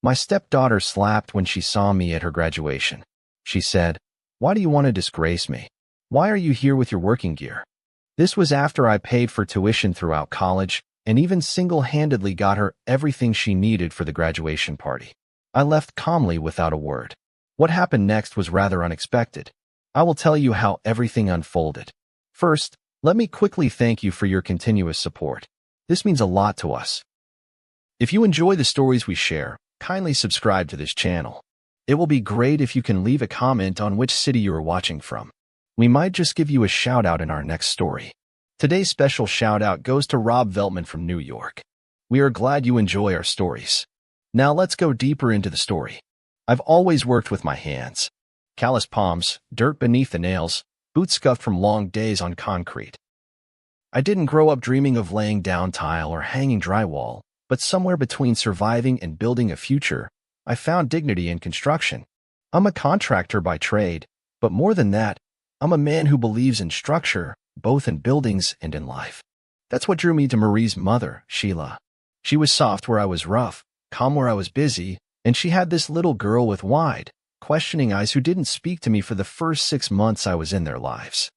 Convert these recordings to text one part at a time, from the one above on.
My stepdaughter slapped when she saw me at her graduation. She said, "Why do you want to disgrace me? Why are you here with your working gear?" This was after I paid for tuition throughout college and even single-handedly got her everything she needed for the graduation party. I left calmly without a word. What happened next was rather unexpected. I will tell you how everything unfolded. First, let me quickly thank you for your continuous support. This means a lot to us. If you enjoy the stories we share, kindly subscribe to this channel. It will be great if you can leave a comment on which city you are watching from. We might just give you a shout-out in our next story. Today's special shout-out goes to Rob Veltman from New York. We are glad you enjoy our stories. Now let's go deeper into the story. I've always worked with my hands. Calloused palms, dirt beneath the nails, boots scuffed from long days on concrete. I didn't grow up dreaming of laying down tile or hanging drywall, but somewhere between surviving and building a future, I found dignity in construction. I'm a contractor by trade, but more than that, I'm a man who believes in structure, both in buildings and in life. That's what drew me to Marie's mother, Sheila. She was soft where I was rough, calm where I was busy, and she had this little girl with wide, questioning eyes who didn't speak to me for the first 6 months I was in their lives.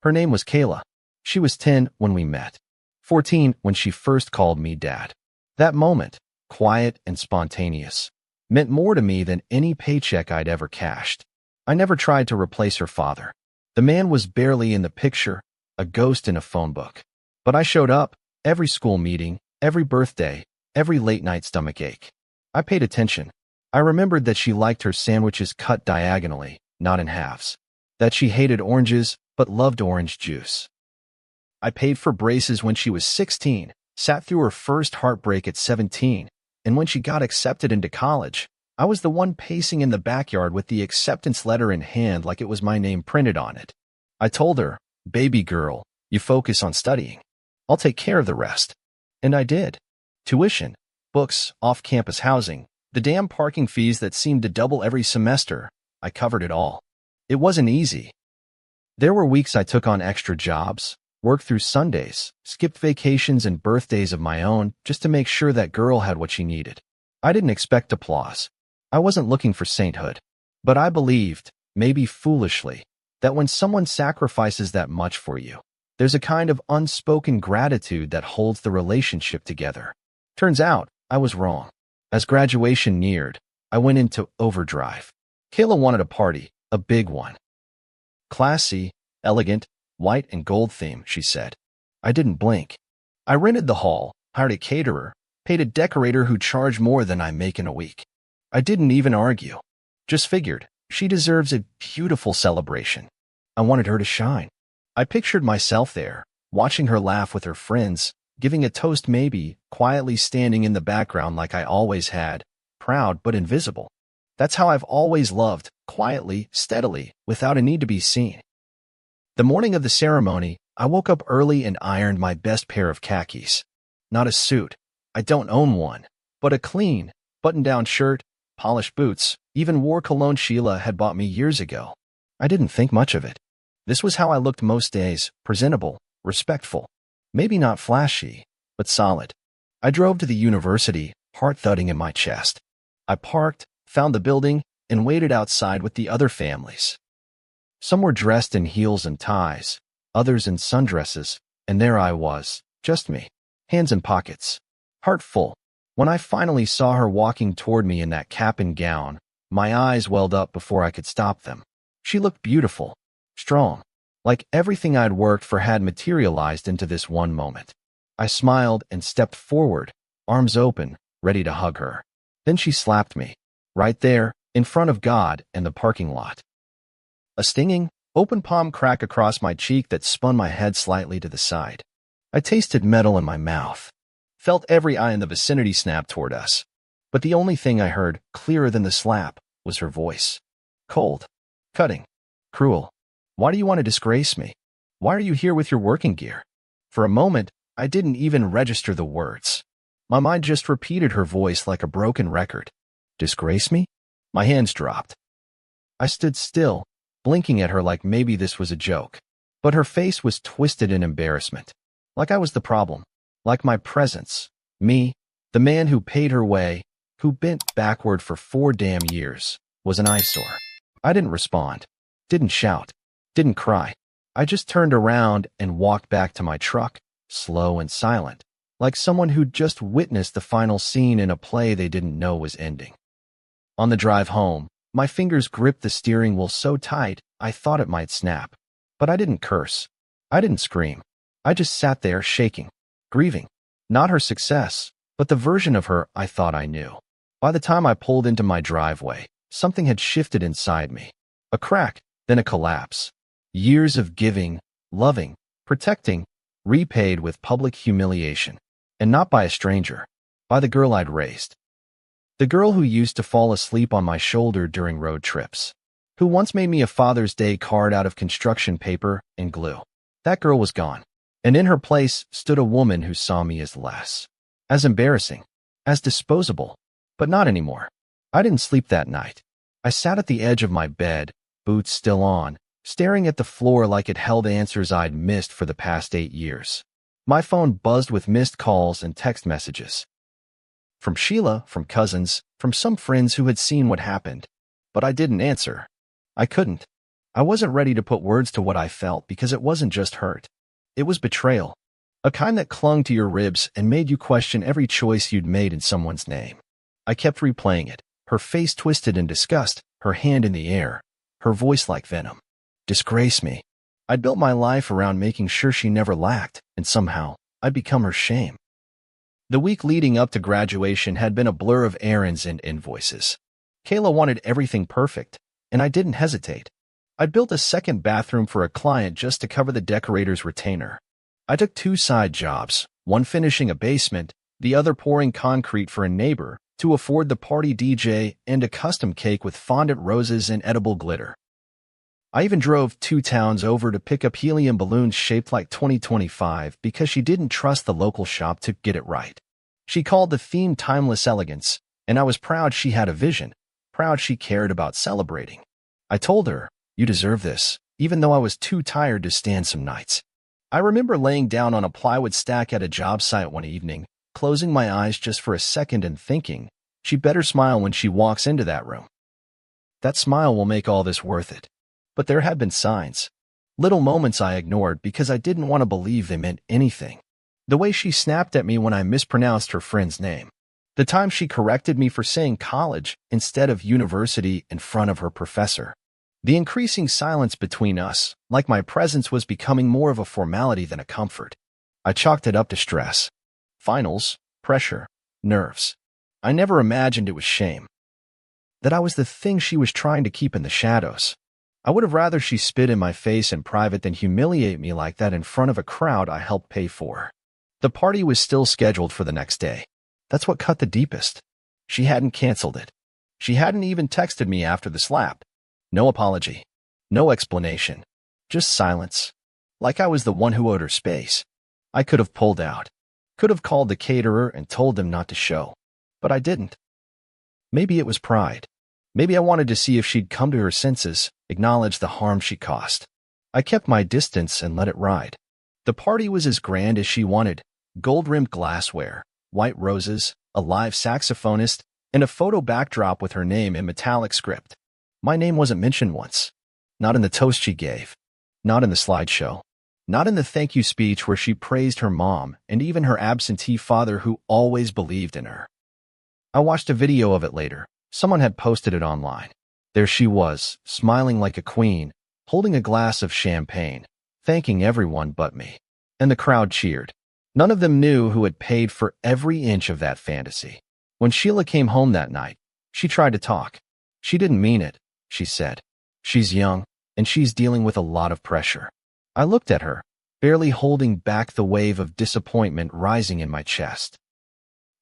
Her name was Kayla. She was 10 when we met, 14 when she first called me Dad. That moment, quiet and spontaneous, meant more to me than any paycheck I'd ever cashed. I never tried to replace her father. The man was barely in the picture, a ghost in a phone book. But I showed up, every school meeting, every birthday, every late-night stomachache. I paid attention. I remembered that she liked her sandwiches cut diagonally, not in halves. That she hated oranges, but loved orange juice. I paid for braces when she was 16, sat through her first heartbreak at 17, and when she got accepted into college, I was the one pacing in the backyard with the acceptance letter in hand like it was my name printed on it. I told her, "Baby girl, you focus on studying. I'll take care of the rest." And I did. Tuition, books, off-campus housing, the damn parking fees that seemed to double every semester, I covered it all. It wasn't easy. There were weeks I took on extra jobs, worked through Sundays, skipped vacations and birthdays of my own just to make sure that girl had what she needed. I didn't expect applause. I wasn't looking for sainthood. But I believed, maybe foolishly, that when someone sacrifices that much for you, there's a kind of unspoken gratitude that holds the relationship together. Turns out, I was wrong. As graduation neared, I went into overdrive. Kayla wanted a party, a big one. Classy, elegant, white and gold theme, she said. I didn't blink. I rented the hall, hired a caterer, paid a decorator who charged more than I make in a week. I didn't even argue. Just figured, she deserves a beautiful celebration. I wanted her to shine. I pictured myself there, watching her laugh with her friends, giving a toast maybe, quietly standing in the background like I always had, proud but invisible. That's how I've always loved, quietly, steadily, without a need to be seen. The morning of the ceremony, I woke up early and ironed my best pair of khakis. Not a suit. I don't own one. But a clean, button-down shirt, polished boots, even wore cologne Sheila had bought me years ago. I didn't think much of it. This was how I looked most days, presentable, respectful. Maybe not flashy, but solid. I drove to the university, heart thudding in my chest. I parked, found the building, and waited outside with the other families. Some were dressed in heels and ties, others in sundresses, and there I was, just me, hands in pockets, heart full. When I finally saw her walking toward me in that cap and gown, my eyes welled up before I could stop them. She looked beautiful, strong, like everything I'd worked for had materialized into this one moment. I smiled and stepped forward, arms open, ready to hug her. Then she slapped me, right there, in front of God and the parking lot. A stinging, open palm crack across my cheek that spun my head slightly to the side. I tasted metal in my mouth, felt every eye in the vicinity snap toward us. But the only thing I heard, clearer than the slap, was her voice. Cold, cutting, cruel. Why do you want to disgrace me? Why are you here with your working gear? For a moment, I didn't even register the words. My mind just repeated her voice like a broken record. Disgrace me? My hands dropped. I stood still, blinking at her like maybe this was a joke. But her face was twisted in embarrassment. Like I was the problem. Like my presence. Me, the man who paid her way, who bent backward for 4 damn years, was an eyesore. I didn't respond, didn't shout, didn't cry. I just turned around and walked back to my truck, slow and silent, like someone who'd just witnessed the final scene in a play they didn't know was ending. On the drive home, my fingers gripped the steering wheel so tight I thought it might snap. But I didn't curse. I didn't scream. I just sat there shaking, grieving. Not her success, but the version of her I thought I knew. By the time I pulled into my driveway, something had shifted inside me. A crack, then a collapse. Years of giving, loving, protecting, repaid with public humiliation. And not by a stranger, by the girl I'd raised. The girl who used to fall asleep on my shoulder during road trips. Who once made me a Father's Day card out of construction paper and glue. That girl was gone. And in her place stood a woman who saw me as less. As embarrassing. As disposable. But not anymore. I didn't sleep that night. I sat at the edge of my bed, boots still on, staring at the floor like it held answers I'd missed for the past 8 years. My phone buzzed with missed calls and text messages. From Sheila, from cousins, from some friends who had seen what happened. But I didn't answer. I couldn't. I wasn't ready to put words to what I felt because it wasn't just hurt. It was betrayal. A kind that clung to your ribs and made you question every choice you'd made in someone's name. I kept replaying it, her face twisted in disgust, her hand in the air, her voice like venom. Disgrace me. I'd built my life around making sure she never lacked, and somehow, I'd become her shame. The week leading up to graduation had been a blur of errands and invoices. Kayla wanted everything perfect, and I didn't hesitate. I'd built a second bathroom for a client just to cover the decorator's retainer. I took 2 side jobs, one finishing a basement, the other pouring concrete for a neighbor, to afford the party DJ and a custom cake with fondant roses and edible glitter. I even drove 2 towns over to pick up helium balloons shaped like 2025 because she didn't trust the local shop to get it right. She called the theme timeless elegance, and I was proud she had a vision, proud she cared about celebrating. I told her, you deserve this, even though I was too tired to stand some nights. I remember laying down on a plywood stack at a job site one evening, closing my eyes just for a second and thinking, she better smile when she walks into that room. That smile will make all this worth it. But there had been signs. Little moments I ignored because I didn't want to believe they meant anything. The way she snapped at me when I mispronounced her friend's name. The time she corrected me for saying college instead of university in front of her professor. The increasing silence between us, like my presence was becoming more of a formality than a comfort. I chalked it up to stress. Finals, pressure, nerves. I never imagined it was shame. That I was the thing she was trying to keep in the shadows. I would have rather she spit in my face in private than humiliate me like that in front of a crowd I helped pay for. The party was still scheduled for the next day. That's what cut the deepest. She hadn't canceled it. She hadn't even texted me after the slap. No apology. No explanation. Just silence. Like I was the one who owed her space. I could have pulled out. Could have called the caterer and told them not to show. But I didn't. Maybe it was pride. Maybe I wanted to see if she'd come to her senses, acknowledge the harm she caused. I kept my distance and let it ride. The party was as grand as she wanted. Gold-rimmed glassware, white roses, a live saxophonist, and a photo backdrop with her name in metallic script. My name wasn't mentioned once. Not in the toast she gave. Not in the slideshow. Not in the thank you speech where she praised her mom and even her absentee father who always believed in her. I watched a video of it later. Someone had posted it online. There she was, smiling like a queen, holding a glass of champagne, thanking everyone but me. And the crowd cheered. None of them knew who had paid for every inch of that fantasy. When Sheila came home that night, she tried to talk. She didn't mean it, she said. She's young, and she's dealing with a lot of pressure. I looked at her, barely holding back the wave of disappointment rising in my chest.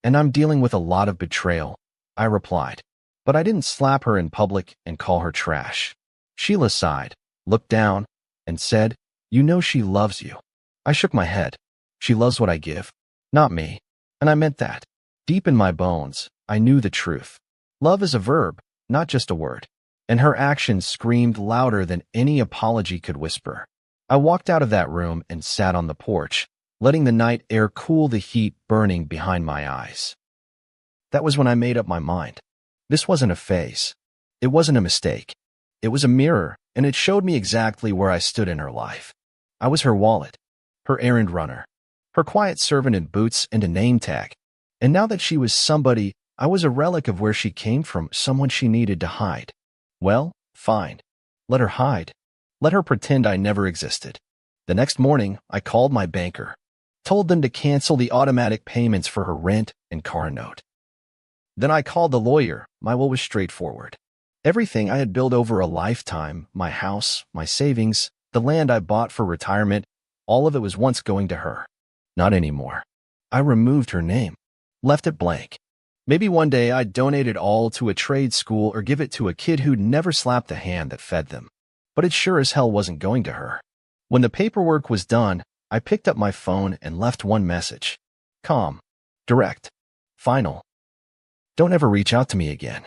And I'm dealing with a lot of betrayal, I replied. But I didn't slap her in public and call her trash. Sheila sighed, looked down, and said, you know she loves you. I shook my head. She loves what I give, not me. And I meant that. Deep in my bones, I knew the truth. Love is a verb, not just a word. And her actions screamed louder than any apology could whisper. I walked out of that room and sat on the porch, letting the night air cool the heat burning behind my eyes. That was when I made up my mind. This wasn't a phase. It wasn't a mistake. It was a mirror, and it showed me exactly where I stood in her life. I was her wallet, her errand runner, her quiet servant in boots and a name tag. And now that she was somebody, I was a relic of where she came from, someone she needed to hide. Well, fine. Let her hide. Let her pretend I never existed. The next morning, I called my banker, told them to cancel the automatic payments for her rent and car note. Then I called the lawyer. My will was straightforward. Everything I had built over a lifetime, my house, my savings, the land I bought for retirement, all of it was once going to her. Not anymore. I removed her name, left it blank. Maybe one day I'd donate it all to a trade school or give it to a kid who'd never slapped the hand that fed them. But it sure as hell wasn't going to her. When the paperwork was done, I picked up my phone and left one message. Calm. Direct. Final. Don't ever reach out to me again.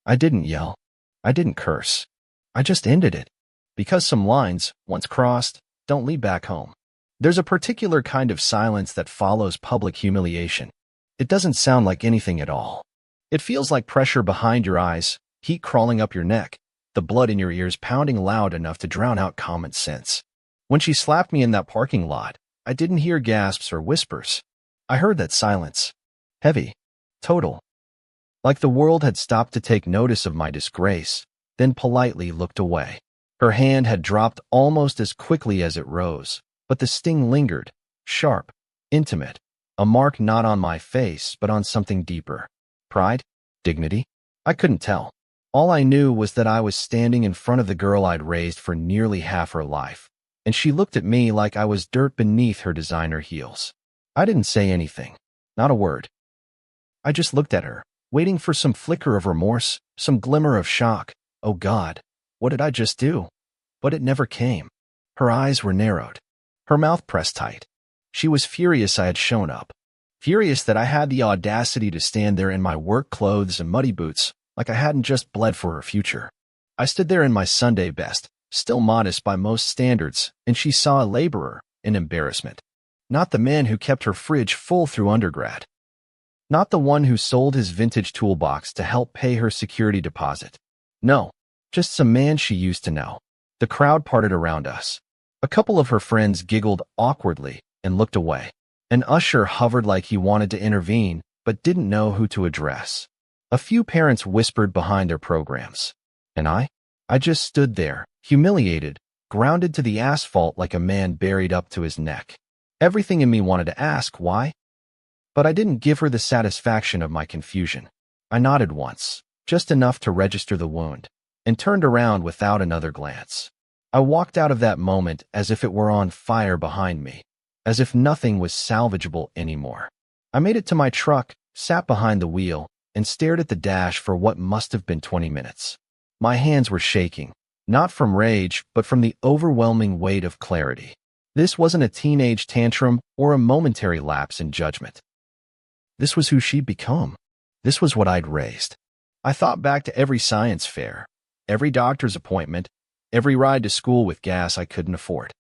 I didn't yell. I didn't curse. I just ended it. Because some lines, once crossed, don't lead back home. There's a particular kind of silence that follows public humiliation. It doesn't sound like anything at all. It feels like pressure behind your eyes, heat crawling up your neck, the blood in your ears pounding loud enough to drown out common sense. When she slapped me in that parking lot, I didn't hear gasps or whispers. I heard that silence. Heavy. Total. Like the world had stopped to take notice of my disgrace, then politely looked away. Her hand had dropped almost as quickly as it rose, but the sting lingered, sharp, intimate, a mark not on my face but on something deeper. Pride? Dignity? I couldn't tell. All I knew was that I was standing in front of the girl I'd raised for nearly half her life, and she looked at me like I was dirt beneath her designer heels. I didn't say anything, not a word. I just looked at her, waiting for some flicker of remorse, some glimmer of shock. Oh God, what did I just do? But it never came. Her eyes were narrowed, her mouth pressed tight. She was furious I had shown up, furious that I had the audacity to stand there in my work clothes and muddy boots, like I hadn't just bled for her future. I stood there in my Sunday best, still modest by most standards, and she saw a laborer in embarrassment. Not the man who kept her fridge full through undergrad. Not the one who sold his vintage toolbox to help pay her security deposit. No, just some man she used to know. The crowd parted around us. A couple of her friends giggled awkwardly and looked away. An usher hovered like he wanted to intervene, but didn't know who to address. A few parents whispered behind their programs. And I just stood there, humiliated, grounded to the asphalt like a man buried up to his neck. Everything in me wanted to ask why. But I didn't give her the satisfaction of my confusion. I nodded once, just enough to register the wound, and turned around without another glance. I walked out of that moment as if it were on fire behind me, as if nothing was salvageable anymore. I made it to my truck, sat behind the wheel, and stared at the dash for what must have been 20 minutes. My hands were shaking, not from rage, but from the overwhelming weight of clarity. This wasn't a teenage tantrum or a momentary lapse in judgment. This was who she'd become. This was what I'd raised. I thought back to every science fair, every doctor's appointment, every ride to school with gas I couldn't afford.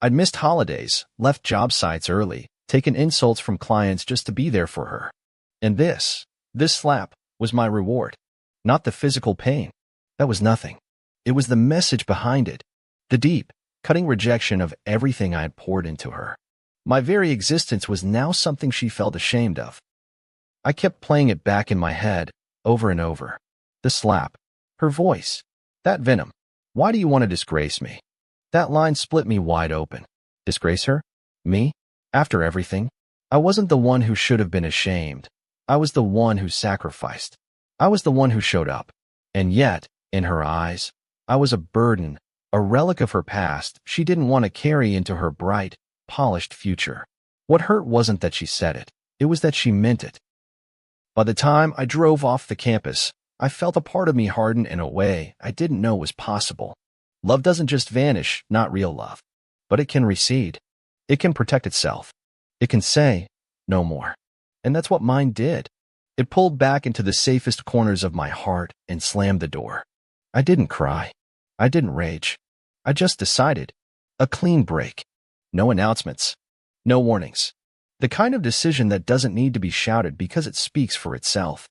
I'd missed holidays, left job sites early, taken insults from clients just to be there for her. And this slap was my reward. Not the physical pain. That was nothing. It was the message behind it. The deep, cutting rejection of everything I had poured into her. My very existence was now something she felt ashamed of. I kept playing it back in my head, over and over. The slap. Her voice. That venom. Why do you want to disgrace me? That line split me wide open. Disgrace her? Me? After everything? I wasn't the one who should have been ashamed. I was the one who sacrificed. I was the one who showed up. And yet, in her eyes, I was a burden, a relic of her past she didn't want to carry into her bright, polished future. What hurt wasn't that she said it. It was that she meant it. By the time I drove off the campus, I felt a part of me harden in a way I didn't know was possible. Love doesn't just vanish, not real love. But it can recede. It can protect itself. It can say, no more. And that's what mine did. It pulled back into the safest corners of my heart and slammed the door. I didn't cry. I didn't rage. I just decided. A clean break. No announcements. No warnings. The kind of decision that doesn't need to be shouted because it speaks for itself.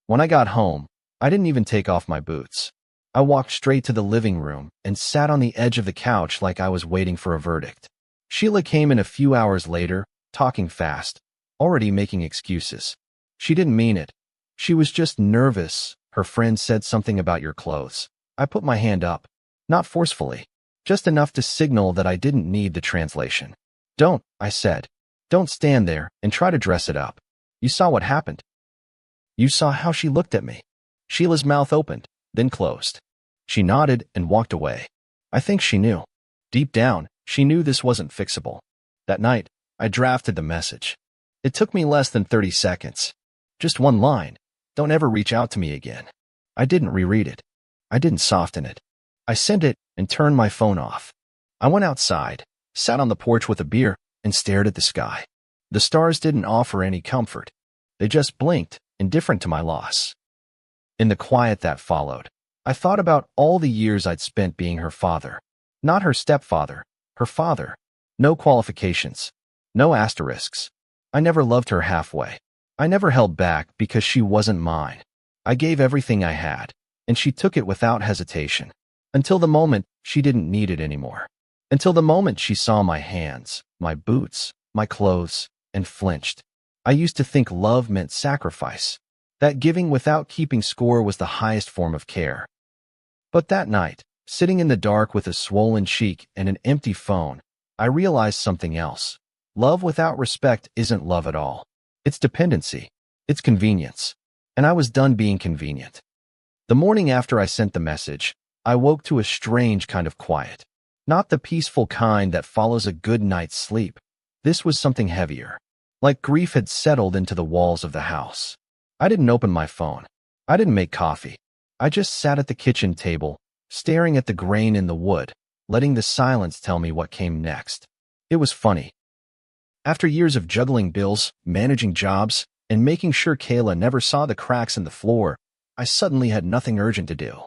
When I got home, I didn't even take off my boots. I walked straight to the living room and sat on the edge of the couch like I was waiting for a verdict. Sheila came in a few hours later, talking fast, already making excuses. She didn't mean it. She was just nervous. Her friend said something about your clothes. I put my hand up. Not forcefully. Just enough to signal that I didn't need the translation. Don't, I said. Don't stand there and try to dress it up. You saw what happened. You saw how she looked at me. Sheila's mouth opened, then closed. She nodded and walked away. I think she knew. Deep down, she knew this wasn't fixable. That night, I drafted the message. It took me less than 30 seconds. Just one line. Don't ever reach out to me again. I didn't reread it. I didn't soften it. I sent it and turned my phone off. I went outside, sat on the porch with a beer, and stared at the sky. The stars didn't offer any comfort. They just blinked, indifferent to my loss. In the quiet that followed, I thought about all the years I'd spent being her father. Not her stepfather, her father. No qualifications. No asterisks. I never loved her halfway. I never held back because she wasn't mine. I gave everything I had, and she took it without hesitation. Until the moment she didn't need it anymore. Until the moment she saw my hands, my boots, my clothes, and flinched. I used to think love meant sacrifice. That giving without keeping score was the highest form of care. But that night, sitting in the dark with a swollen cheek and an empty phone, I realized something else. Love without respect isn't love at all. It's dependency. It's convenience. And I was done being convenient. The morning after I sent the message, I woke to a strange kind of quiet. Not the peaceful kind that follows a good night's sleep. This was something heavier. Like grief had settled into the walls of the house. I didn't open my phone. I didn't make coffee. I just sat at the kitchen table, staring at the grain in the wood, letting the silence tell me what came next. It was funny. After years of juggling bills, managing jobs, and making sure Kayla never saw the cracks in the floor, I suddenly had nothing urgent to do.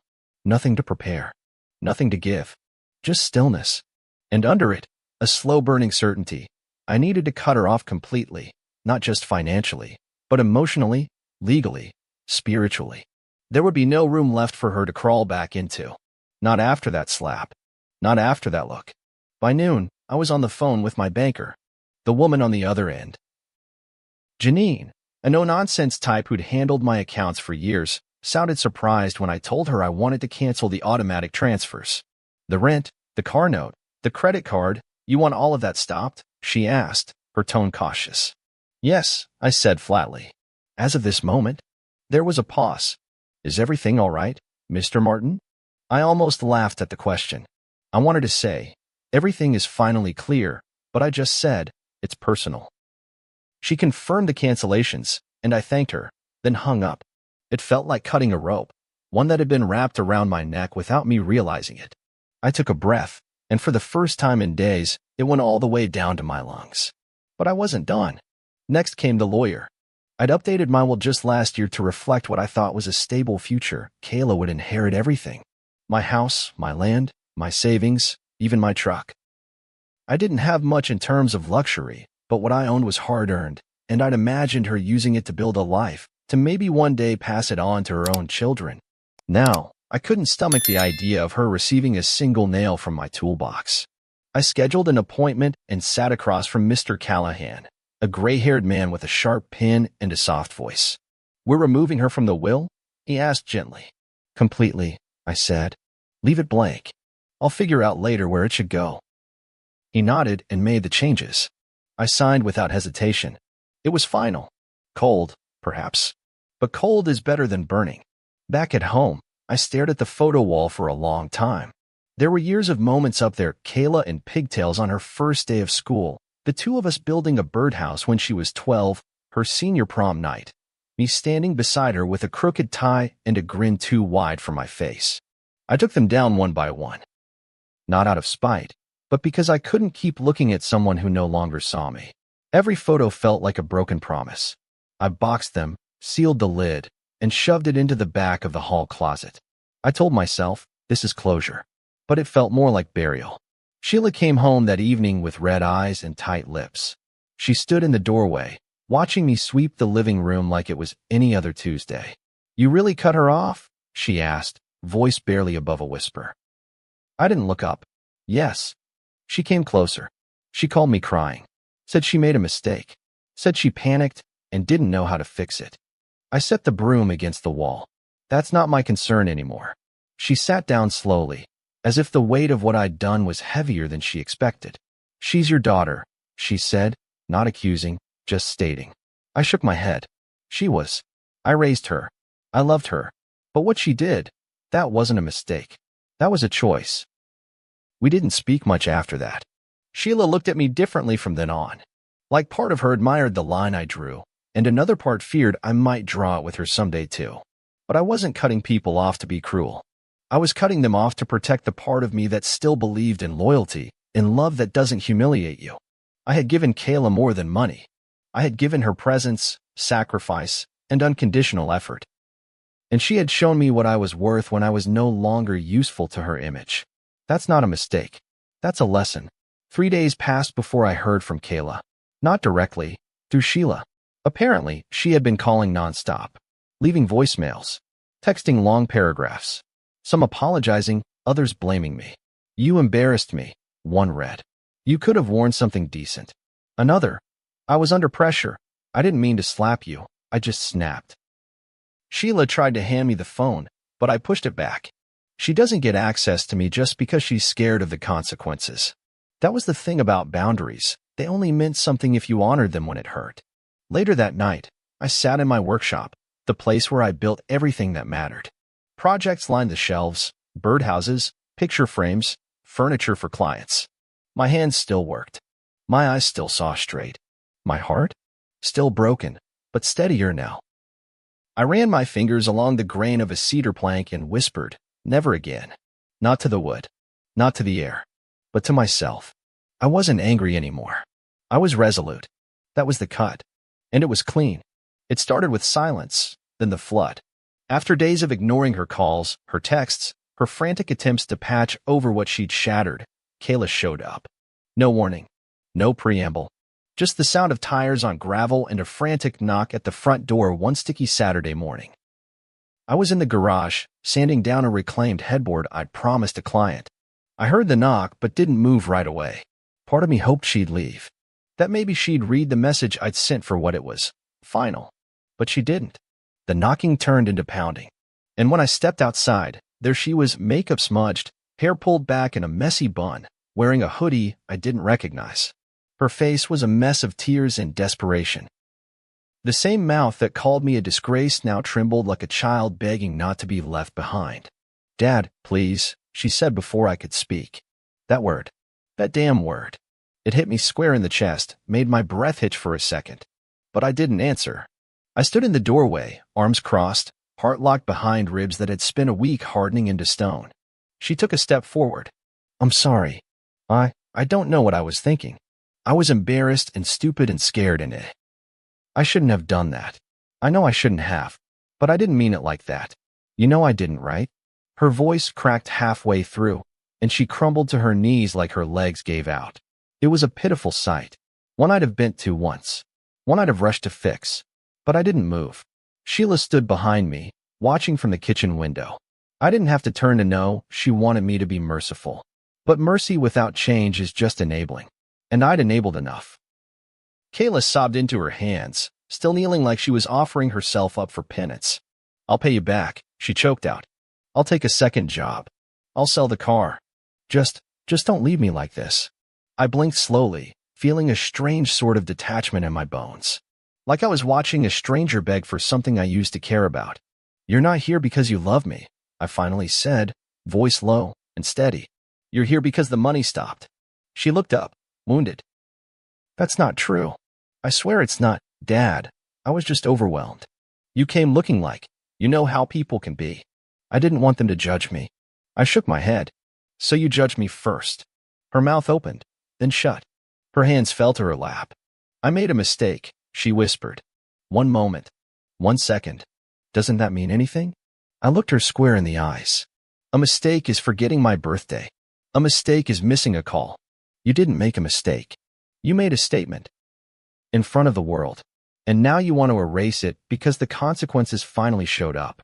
Nothing to prepare. Nothing to give. Just stillness. And under it, a slow-burning certainty. I needed to cut her off completely, not just financially, but emotionally, legally, spiritually. There would be no room left for her to crawl back into. Not after that slap. Not after that look. By noon, I was on the phone with my banker. The woman on the other end. Janine, a no-nonsense type who'd handled my accounts for years, sounded surprised when I told her I wanted to cancel the automatic transfers. The rent, the car note, the credit card, you want all of that stopped? She asked, her tone cautious. Yes, I said flatly. As of this moment, there was a pause. Is everything all right, Mr. Martin? I almost laughed at the question. I wanted to say, everything is finally clear, but I just said, it's personal. She confirmed the cancellations, and I thanked her, then hung up. It felt like cutting a rope, one that had been wrapped around my neck without me realizing it. I took a breath, and for the first time in days, it went all the way down to my lungs. But I wasn't done. Next came the lawyer. I'd updated my will just last year to reflect what I thought was a stable future. Kayla would inherit everything. My house, my land, my savings, even my truck. I didn't have much in terms of luxury, but what I owned was hard-earned, and I'd imagined her using it to build a life, to maybe one day pass it on to her own children. Now, I couldn't stomach the idea of her receiving a single nail from my toolbox. I scheduled an appointment and sat across from Mr. Callahan, a gray-haired man with a sharp pen and a soft voice. We're removing her from the will? He asked gently. Completely, I said. Leave it blank. I'll figure out later where it should go. He nodded and made the changes. I signed without hesitation. It was final. Cold, perhaps. But cold is better than burning. Back at home, I stared at the photo wall for a long time. There were years of moments up there, Kayla in pigtails on her first day of school, the two of us building a birdhouse when she was 12, her senior prom night, me standing beside her with a crooked tie and a grin too wide for my face. I took them down one by one. Not out of spite, but because I couldn't keep looking at someone who no longer saw me. Every photo felt like a broken promise. I boxed them, sealed the lid, and shoved it into the back of the hall closet. I told myself, this is closure. But it felt more like burial. Sheila came home that evening with red eyes and tight lips. She stood in the doorway, watching me sweep the living room like it was any other Tuesday. You really cut her off? She asked, voice barely above a whisper. I didn't look up. Yes. She came closer. She called me crying. Said she made a mistake. Said she panicked and didn't know how to fix it. I set the broom against the wall. That's not my concern anymore. She sat down slowly, as if the weight of what I'd done was heavier than she expected. She's your daughter, she said, not accusing, just stating. I shook my head. She was. I raised her. I loved her. But what she did, that wasn't a mistake. That was a choice. We didn't speak much after that. Sheila looked at me differently from then on. Like part of her admired the line I drew, and another part feared I might draw it with her someday too. But I wasn't cutting people off to be cruel. I was cutting them off to protect the part of me that still believed in loyalty, in love that doesn't humiliate you. I had given Kayla more than money. I had given her presence, sacrifice, and unconditional effort. And she had shown me what I was worth when I was no longer useful to her image. That's not a mistake. That's a lesson. 3 days passed before I heard from Kayla. Not directly, through Sheila. Apparently, she had been calling nonstop, leaving voicemails, texting long paragraphs, some apologizing, others blaming me. You embarrassed me, one read. You could have worn something decent. Another, I was under pressure. I didn't mean to slap you. I just snapped. Sheila tried to hand me the phone, but I pushed it back. She doesn't get access to me just because she's scared of the consequences. That was the thing about boundaries. They only meant something if you honored them when it hurt. Later that night, I sat in my workshop, the place where I built everything that mattered. Projects lined the shelves, birdhouses, picture frames, furniture for clients. My hands still worked. My eyes still saw straight. My heart? Still broken, but steadier now. I ran my fingers along the grain of a cedar plank and whispered, never again. Not to the wood, not to the air, but to myself. I wasn't angry anymore. I was resolute. That was the cut. And it was clean. It started with silence, then the flood. After days of ignoring her calls, her texts, her frantic attempts to patch over what she'd shattered, Kayla showed up. No warning. No preamble. Just the sound of tires on gravel and a frantic knock at the front door one sticky Saturday morning. I was in the garage, sanding down a reclaimed headboard I'd promised a client. I heard the knock but didn't move right away. Part of me hoped she'd leave. That maybe she'd read the message I'd sent for what it was. Final. But she didn't. The knocking turned into pounding. And when I stepped outside, there she was, makeup smudged, hair pulled back in a messy bun, wearing a hoodie I didn't recognize. Her face was a mess of tears and desperation. The same mouth that called me a disgrace now trembled like a child begging not to be left behind. Dad, please, she said before I could speak. That word. That damn word. It hit me square in the chest, made my breath hitch for a second. But I didn't answer. I stood in the doorway, arms crossed, heart locked behind ribs that had spent a week hardening into stone. She took a step forward. I'm sorry. I don't know what I was thinking. I was embarrassed and stupid and scared in it. I shouldn't have done that. I know I shouldn't have, but I didn't mean it like that. You know I didn't, right? Her voice cracked halfway through, and she crumbled to her knees like her legs gave out. It was a pitiful sight. One I'd have bent to once. One I'd have rushed to fix. But I didn't move. Sheila stood behind me, watching from the kitchen window. I didn't have to turn to know she wanted me to be merciful. But mercy without change is just enabling. And I'd enabled enough. Kayla sobbed into her hands, still kneeling like she was offering herself up for penance. I'll pay you back, she choked out. I'll take a second job. I'll sell the car. Just don't leave me like this. I blinked slowly, feeling a strange sort of detachment in my bones. Like I was watching a stranger beg for something I used to care about. You're not here because you love me, I finally said, voice low and steady. You're here because the money stopped. She looked up, wounded. That's not true. I swear it's not, Dad. I was just overwhelmed. You came looking like, you know how people can be. I didn't want them to judge me. I shook my head. So you judged me first. Her mouth opened, then shut. Her hands fell to her lap. I made a mistake, she whispered. 1 moment. 1 second. Doesn't that mean anything? I looked her square in the eyes. A mistake is forgetting my birthday. A mistake is missing a call. You didn't make a mistake. You made a statement. In front of the world. And now you want to erase it because the consequences finally showed up.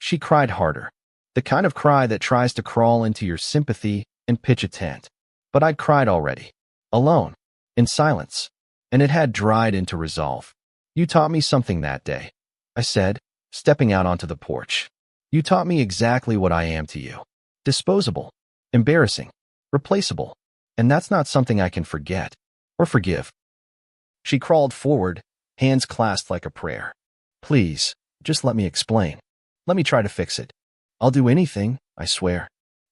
She cried harder. The kind of cry that tries to crawl into your sympathy and pitch a tent. But I'd cried already. Alone. In silence. And it had dried into resolve. You taught me something that day, I said, stepping out onto the porch. You taught me exactly what I am to you. Disposable. Embarrassing. Replaceable. And that's not something I can forget. Or forgive. She crawled forward, hands clasped like a prayer. Please, just let me explain. Let me try to fix it. I'll do anything, I swear.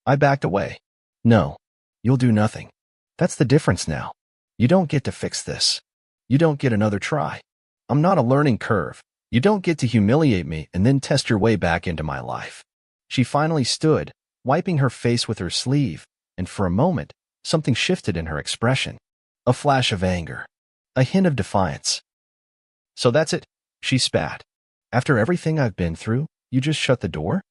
I backed away. No, you'll do nothing. That's the difference now. You don't get to fix this. You don't get another try. I'm not a learning curve. You don't get to humiliate me and then test your way back into my life. She finally stood, wiping her face with her sleeve, and for a moment, something shifted in her expression. A flash of anger. A hint of defiance. So that's it, she spat. After everything I've been through, you just shut the door?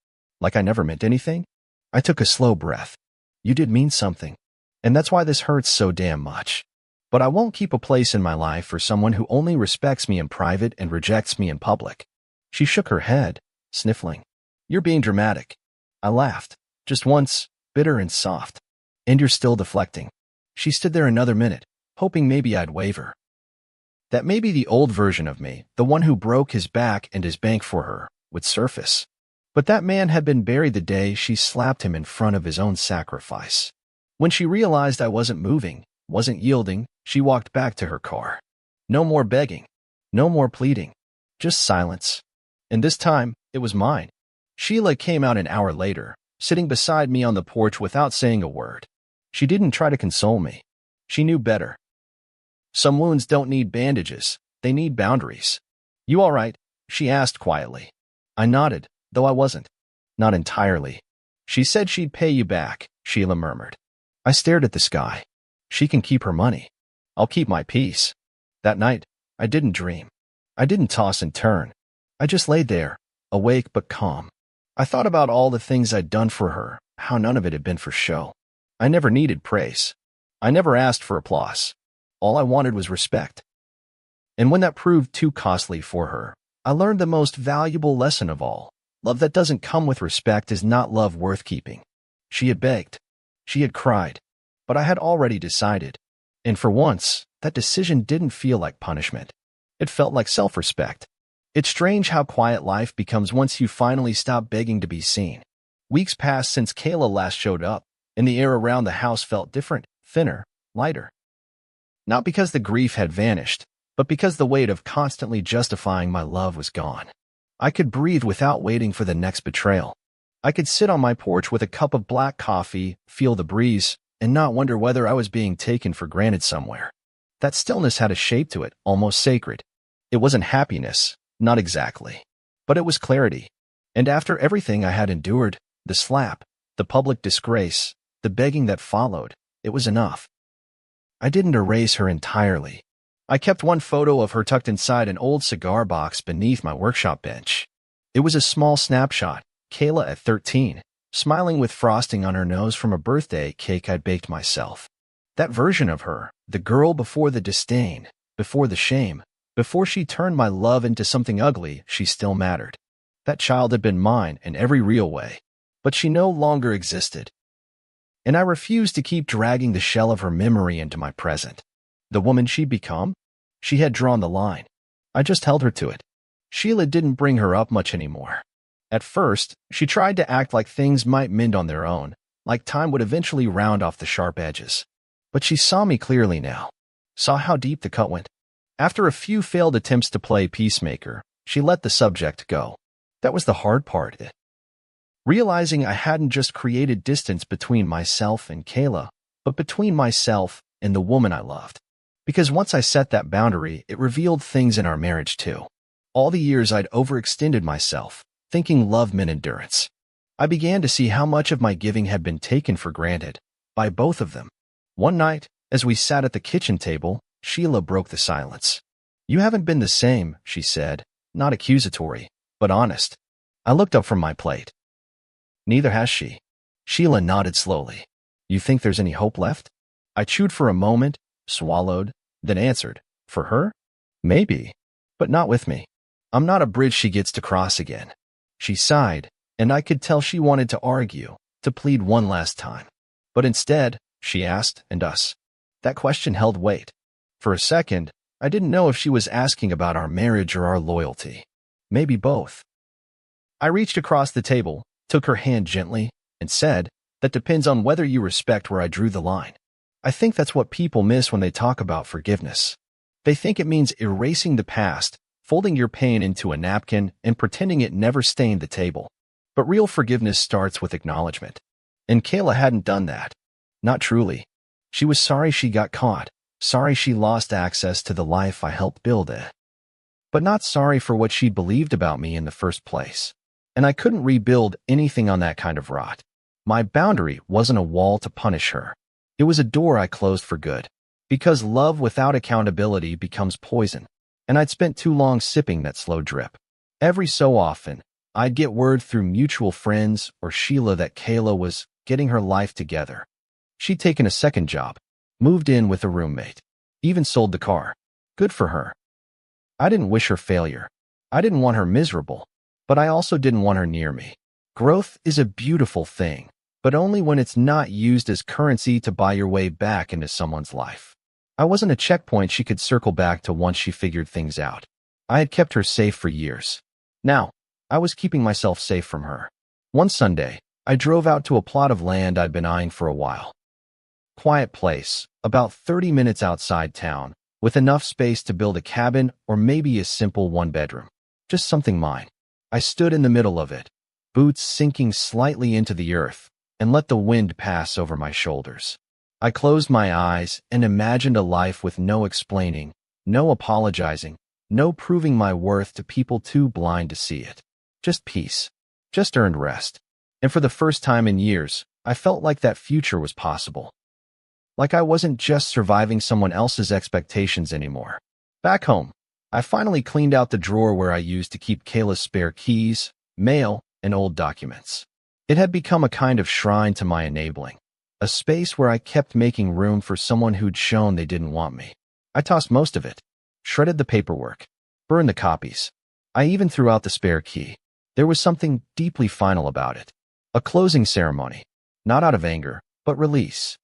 Like I never meant anything? I took a slow breath. You did mean something. And that's why this hurts so damn much. But I won't keep a place in my life for someone who only respects me in private and rejects me in public. She shook her head, sniffling. You're being dramatic. I laughed. Just once, bitter and soft. And you're still deflecting. She stood there another minute, hoping maybe I'd waver. That maybe the old version of me, the one who broke his back and his bank for her, would surface. But that man had been buried the day she slapped him in front of his own sacrifice. When she realized I wasn't moving, wasn't yielding, she walked back to her car. No more begging. No more pleading. Just silence. And this time, it was mine. Sheila came out an hour later, sitting beside me on the porch without saying a word. She didn't try to console me. She knew better. Some wounds don't need bandages. They need boundaries. You all right? She asked quietly. I nodded, though I wasn't. Not entirely. She said she'd pay you back, Sheila murmured. I stared at the sky. She can keep her money. I'll keep my peace. That night, I didn't dream. I didn't toss and turn. I just laid there, awake but calm. I thought about all the things I'd done for her, how none of it had been for show. I never needed praise. I never asked for applause. All I wanted was respect. And when that proved too costly for her, I learned the most valuable lesson of all. Love that doesn't come with respect is not love worth keeping. She had begged. She had cried. But I had already decided. And for once, that decision didn't feel like punishment. It felt like self-respect. It's strange how quiet life becomes once you finally stop begging to be seen. Weeks passed since Kayla last showed up, and the air around the house felt different, thinner, lighter. Not because the grief had vanished, but because the weight of constantly justifying my love was gone. I could breathe without waiting for the next betrayal. I could sit on my porch with a cup of black coffee, feel the breeze, and not wonder whether I was being taken for granted somewhere. That stillness had a shape to it, almost sacred. It wasn't happiness, not exactly. But it was clarity. And after everything I had endured, the slap, the public disgrace, the begging that followed, it was enough. I didn't erase her entirely. I kept one photo of her tucked inside an old cigar box beneath my workshop bench. It was a small snapshot, Kayla at 13, smiling with frosting on her nose from a birthday cake I'd baked myself. That version of her, the girl before the disdain, before the shame, before she turned my love into something ugly, she still mattered. That child had been mine in every real way, but she no longer existed. And I refused to keep dragging the shell of her memory into my present. The woman she'd become? She had drawn the line. I just held her to it. Sheila didn't bring her up much anymore. At first, she tried to act like things might mend on their own, like time would eventually round off the sharp edges. But she saw me clearly now, saw how deep the cut went. After a few failed attempts to play peacemaker, she let the subject go. That was the hard part. Realizing I hadn't just created distance between myself and Kayla, but between myself and the woman I loved. Because once I set that boundary, it revealed things in our marriage too. All the years I'd overextended myself, thinking love meant endurance. I began to see how much of my giving had been taken for granted, by both of them. One night, as we sat at the kitchen table, Sheila broke the silence. You haven't been the same, she said, not accusatory, but honest. I looked up from my plate. Neither has she. Sheila nodded slowly. You think there's any hope left? I chewed for a moment, swallowed, then answered. For her? Maybe. But not with me. I'm not a bridge she gets to cross again. She sighed, and I could tell she wanted to argue, to plead one last time. But instead, she asked, and us. That question held weight. For a second, I didn't know if she was asking about our marriage or our loyalty. Maybe both. I reached across the table, took her hand gently, and said, "That depends on whether you respect where I drew the line." I think that's what people miss when they talk about forgiveness. They think it means erasing the past, folding your pain into a napkin, and pretending it never stained the table. But real forgiveness starts with acknowledgement. And Kayla hadn't done that. Not truly. She was sorry she got caught, sorry she lost access to the life I helped build it. But not sorry for what she believed about me in the first place. And I couldn't rebuild anything on that kind of rot. My boundary wasn't a wall to punish her. It was a door I closed for good. Because love without accountability becomes poison. And I'd spent too long sipping that slow drip. Every so often, I'd get word through mutual friends or Sheila that Kayla was getting her life together. She'd taken a second job, moved in with a roommate, even sold the car. Good for her. I didn't wish her failure. I didn't want her miserable, but I also didn't want her near me. Growth is a beautiful thing, but only when it's not used as currency to buy your way back into someone's life. I wasn't a checkpoint she could circle back to once she figured things out. I had kept her safe for years. Now, I was keeping myself safe from her. One Sunday, I drove out to a plot of land I'd been eyeing for a while. Quiet place, about 30 minutes outside town, with enough space to build a cabin or maybe a simple one-bedroom. Just something mine. I stood in the middle of it, boots sinking slightly into the earth, and let the wind pass over my shoulders. I closed my eyes and imagined a life with no explaining, no apologizing, no proving my worth to people too blind to see it. Just peace. Just earned rest. And for the first time in years, I felt like that future was possible. Like I wasn't just surviving someone else's expectations anymore. Back home, I finally cleaned out the drawer where I used to keep Kayla's spare keys, mail, and old documents. It had become a kind of shrine to my enabling, a space where I kept making room for someone who'd shown they didn't want me. I tossed most of it, shredded the paperwork, burned the copies. I even threw out the spare key. There was something deeply final about it. A closing ceremony, not out of anger, but release.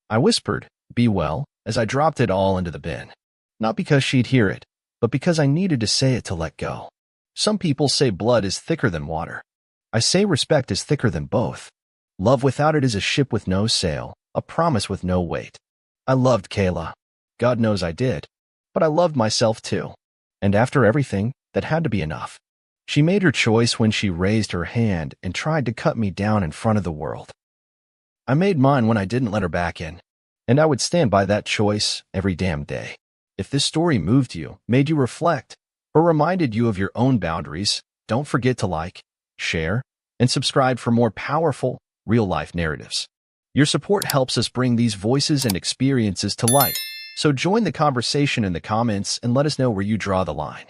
I whispered, "Be well," as I dropped it all into the bin. Not because she'd hear it, but because I needed to say it to let go. Some people say blood is thicker than water. I say respect is thicker than both. Love without it is a ship with no sail, a promise with no weight. I loved Kayla. God knows I did. But I loved myself too. And after everything, that had to be enough. She made her choice when she raised her hand and tried to cut me down in front of the world. I made mine when I didn't let her back in. And I would stand by that choice every damn day. If this story moved you, made you reflect, or reminded you of your own boundaries, don't forget to like, share, and subscribe for more powerful, real-life narratives. Your support helps us bring these voices and experiences to light, so join the conversation in the comments and let us know where you draw the line.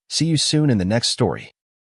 See you soon in the next story.